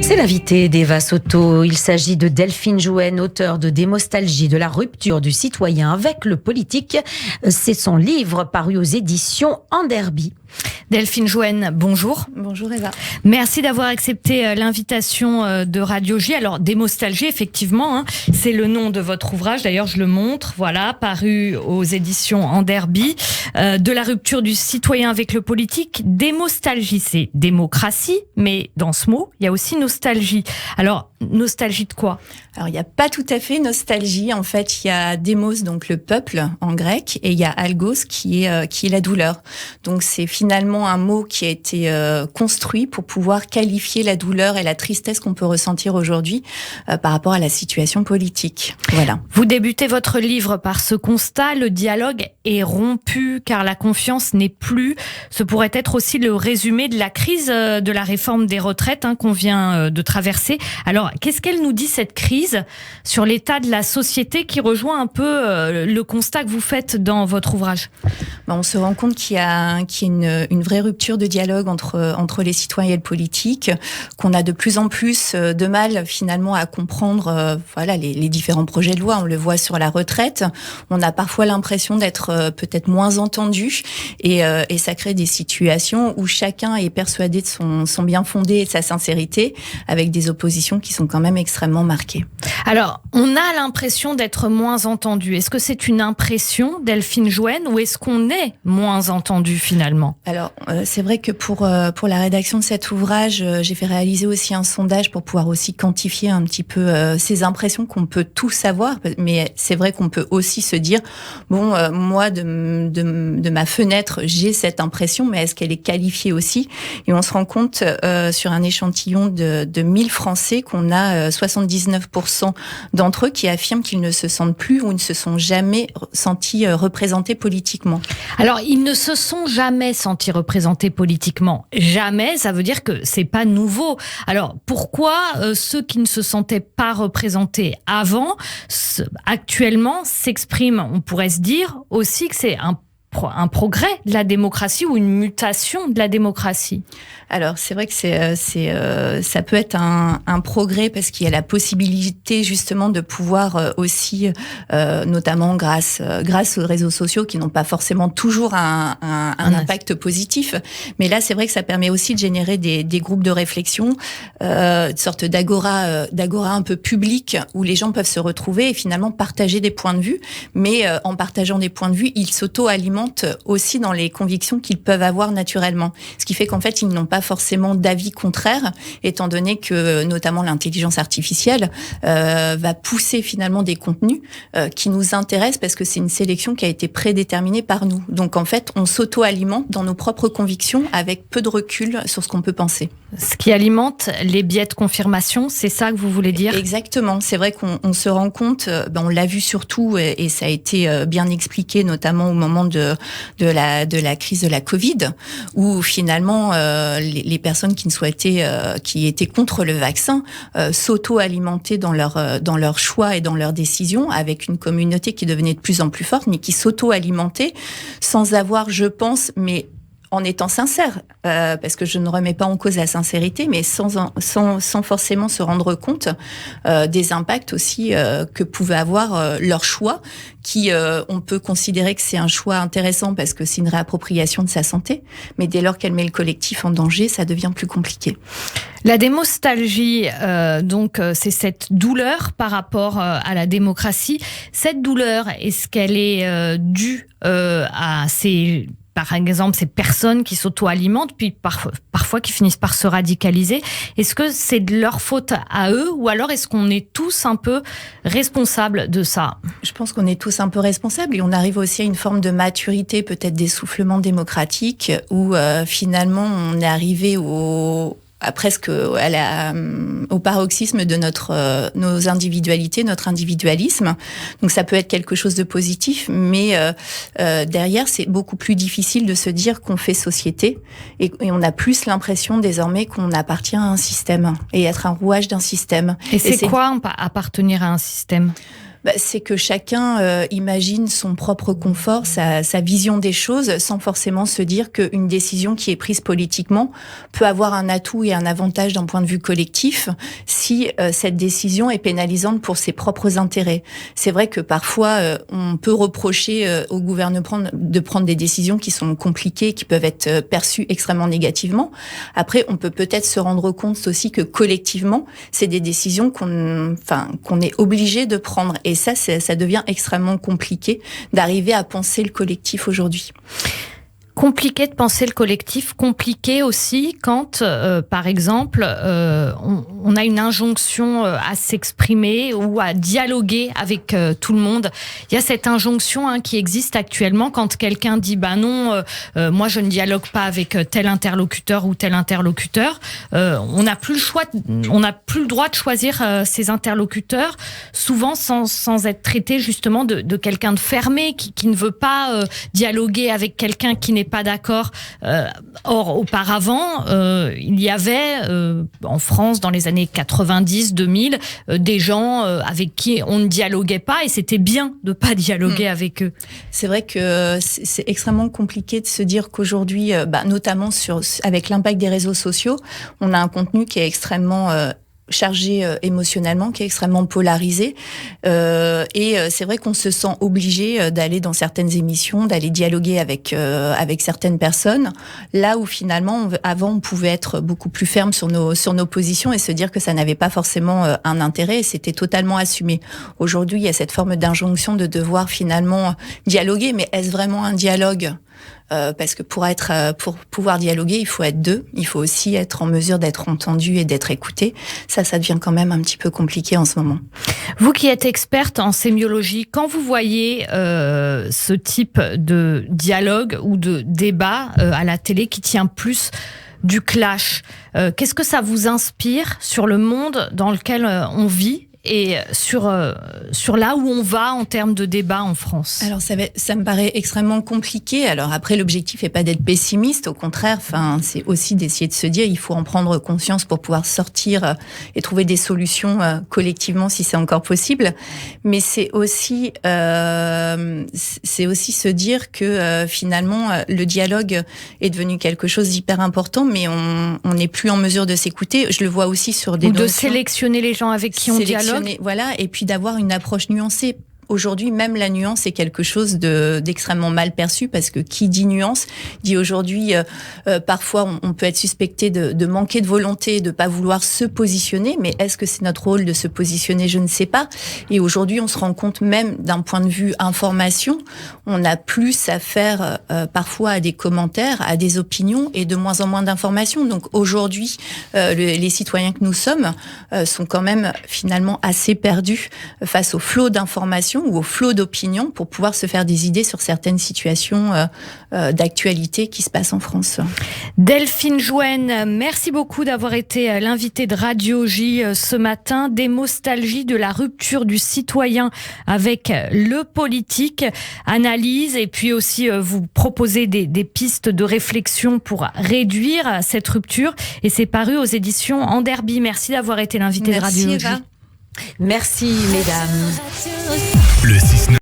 C'est l'invité d'Eva Soto. Il s'agit de Delphine Jouenne, auteure de Démostalgie, de la rupture du citoyen avec le politique. C'est son livre paru aux éditions Anderby. Delphine Jouenne, bonjour. Bonjour Eva. Merci d'avoir accepté l'invitation de Radio J. Alors, Démostalgie, effectivement, c'est le nom de votre ouvrage. D'ailleurs, je le montre, voilà, paru aux éditions Anderby. De la rupture du citoyen avec le politique. Démostalgie, c'est démocratie, mais dans ce mot, il y a aussi nostalgie. Alors, nostalgie de quoi ? Alors, il n'y a pas tout à fait nostalgie. En fait, il y a démos, donc le peuple en grec, et il y a algos qui est la douleur. Donc, c'est finalement un mot qui a été construit pour pouvoir qualifier la douleur et la tristesse qu'on peut ressentir aujourd'hui par rapport à la situation politique. Voilà. Vous débutez votre livre par ce constat, le dialogue est rompu car la confiance n'est plus. Ce pourrait être aussi le résumé de la crise de la réforme des retraites qu'on vient de traverser. Alors, qu'est-ce qu'elle nous dit, cette crise, sur l'état de la société qui rejoint un peu le constat que vous faites dans votre ouvrage ? On se rend compte qu'il y a une vraie rupture de dialogue entre les citoyens et le politique, qu'on a de plus en plus de mal finalement à comprendre les différents projets de loi. On le voit sur la retraite. On a parfois l'impression d'être peut-être moins entendu et ça crée des situations où chacun est persuadé de son bien fondé et de sa sincérité, avec des oppositions qui sont quand même extrêmement marquées. Alors, on a l'impression d'être moins entendu. Est-ce que c'est une impression, Delphine Jouenne, ou est-ce qu'on est moins entendu finalement ? Alors, c'est vrai que pour la rédaction de cet ouvrage, j'ai fait réaliser aussi un sondage pour pouvoir aussi quantifier un petit peu ces impressions qu'on peut tous avoir. Mais c'est vrai qu'on peut aussi se dire, moi, de ma fenêtre, j'ai cette impression, mais est-ce qu'elle est qualifiée aussi ? Et on se rend compte sur un échantillon de 1000 Français qu'on a 79% d'entre eux qui affirment qu'ils ne se sentent plus ou ne se sont jamais sentis représentés politiquement. Alors, ils ne se sont jamais sentis représentés politiquement. Jamais, ça veut dire que c'est pas nouveau. Alors, pourquoi ceux qui ne se sentaient pas représentés avant, actuellement, s'expriment ? On pourrait se dire aussi que c'est un progrès de la démocratie ou une mutation de la démocratie. Alors, c'est vrai que ça peut être un progrès parce qu'il y a la possibilité justement de pouvoir aussi, notamment grâce aux réseaux sociaux qui n'ont pas forcément toujours un impact positif. Mais là, c'est vrai que ça permet aussi de générer des groupes de réflexion, une sorte d'agora un peu public où les gens peuvent se retrouver et finalement partager des points de vue. Mais en partageant des points de vue, ils s'auto-alimentent aussi dans les convictions qu'ils peuvent avoir naturellement. Ce qui fait qu'en fait, ils n'ont pas forcément d'avis contraire, étant donné que notamment l'intelligence artificielle va pousser finalement des contenus qui nous intéressent parce que c'est une sélection qui a été prédéterminée par nous. Donc en fait, on s'auto-alimente dans nos propres convictions avec peu de recul sur ce qu'on peut penser. Ce qui alimente les biais de confirmation, c'est ça que vous voulez dire ? Exactement. C'est vrai qu'on se rend compte, on l'a vu surtout et ça a été bien expliqué notamment au moment de la crise de la Covid, où finalement les personnes qui étaient contre le vaccin s'auto-alimentaient dans leur choix et dans leurs décisions, avec une communauté qui devenait de plus en plus forte, mais qui s'auto-alimentait sans avoir, je pense, mais en étant sincère, parce que je ne remets pas en cause la sincérité, mais sans forcément se rendre compte des impacts aussi que pouvait avoir leur choix, qui on peut considérer que c'est un choix intéressant parce que c'est une réappropriation de sa santé, mais dès lors qu'elle met le collectif en danger, ça devient plus compliqué. La démostalgie, donc, c'est cette douleur par rapport à la démocratie. Cette douleur, est-ce qu'elle est due à par exemple, ces personnes qui s'auto-alimentent, puis parfois qui finissent par se radicaliser? Est-ce que c'est de leur faute à eux, ou alors est-ce qu'on est tous un peu responsables de ça ? Je pense qu'on est tous un peu responsables et on arrive aussi à une forme de maturité, peut-être d'essoufflement démocratique, où finalement on est arrivé presque au paroxysme de nos individualités, notre individualisme. Donc ça peut être quelque chose de positif, mais derrière c'est beaucoup plus difficile de se dire qu'on fait société et on a plus l'impression désormais qu'on appartient à un système et être un rouage d'un système. Et c'est quoi appartenir à un système ? C'est que chacun imagine son propre confort, sa vision des choses, sans forcément se dire qu'une décision qui est prise politiquement peut avoir un atout et un avantage d'un point de vue collectif si cette décision est pénalisante pour ses propres intérêts. C'est vrai que parfois, on peut reprocher au gouvernement de prendre des décisions qui sont compliquées, qui peuvent être perçues extrêmement négativement. Après, on peut peut-être se rendre compte aussi que collectivement, c'est des décisions qu'on est obligé de prendre. Et ça devient extrêmement compliqué d'arriver à penser le collectif aujourd'hui. Compliqué de penser le collectif, compliqué aussi quand, par exemple, on a une injonction à s'exprimer ou à dialoguer avec tout le monde. Il y a cette injonction qui existe actuellement quand quelqu'un dit non, moi je ne dialogue pas avec tel interlocuteur ou tel interlocuteur. On n'a plus le choix, on n'a plus le droit de choisir ses interlocuteurs, souvent sans être traité justement de quelqu'un de fermé qui ne veut pas dialoguer avec quelqu'un qui n'est pas d'accord. Or, auparavant, il y avait en France, dans les années 90-2000, des gens avec qui on ne dialoguait pas et c'était bien de ne pas dialoguer avec eux. C'est vrai que c'est extrêmement compliqué de se dire qu'aujourd'hui, notamment avec l'impact des réseaux sociaux, on a un contenu qui est extrêmement chargé émotionnellement, qui est extrêmement polarisé. Et c'est vrai qu'on se sent obligé d'aller dans certaines émissions, d'aller dialoguer avec certaines personnes, là où finalement, avant, on pouvait être beaucoup plus ferme sur nos positions et se dire que ça n'avait pas forcément un intérêt et c'était totalement assumé. Aujourd'hui, il y a cette forme d'injonction de devoir finalement dialoguer, mais est-ce vraiment un dialogue ? Parce que pour pouvoir dialoguer, il faut être deux. Il faut aussi être en mesure d'être entendu et d'être écouté. Ça devient quand même un petit peu compliqué en ce moment. Vous qui êtes experte en sémiologie, quand vous voyez ce type de dialogue ou de débat à la télé qui tient plus du clash, qu'est-ce que ça vous inspire sur le monde dans lequel on vit ? Et sur là où on va en termes de débat en France. Alors ça me paraît extrêmement compliqué. Alors après, l'objectif n'est pas d'être pessimiste, au contraire, c'est aussi d'essayer de se dire il faut en prendre conscience pour pouvoir sortir et trouver des solutions collectivement si c'est encore possible. Mais c'est aussi se dire que finalement le dialogue est devenu quelque chose d'hyper important, mais on n'est plus en mesure de s'écouter. Je le vois aussi sur des notions. Ou de sélectionner les gens avec qui on dialogue. Voilà, et puis d'avoir une approche nuancée. Aujourd'hui, même la nuance est quelque chose d'extrêmement mal perçu parce que qui dit nuance dit aujourd'hui, parfois on peut être suspecté de manquer de volonté, de pas vouloir se positionner, mais est-ce que c'est notre rôle de se positionner ? Je ne sais pas. Et aujourd'hui, on se rend compte même d'un point de vue information, on a plus affaire parfois à des commentaires, à des opinions et de moins en moins d'informations. Donc aujourd'hui, les citoyens que nous sommes sont quand même finalement assez perdus face au flot d'informations ou au flot d'opinions pour pouvoir se faire des idées sur certaines situations d'actualité qui se passent en France. Delphine Jouenne, merci beaucoup d'avoir été l'invitée de Radio J ce matin. Démostalgie de la rupture du citoyen avec le politique. Analyse et puis aussi vous proposer des pistes de réflexion pour réduire cette rupture. Et c'est paru aux éditions Anderby. Merci d'avoir été l'invitée de Radio J. Merci, mesdames. Le 6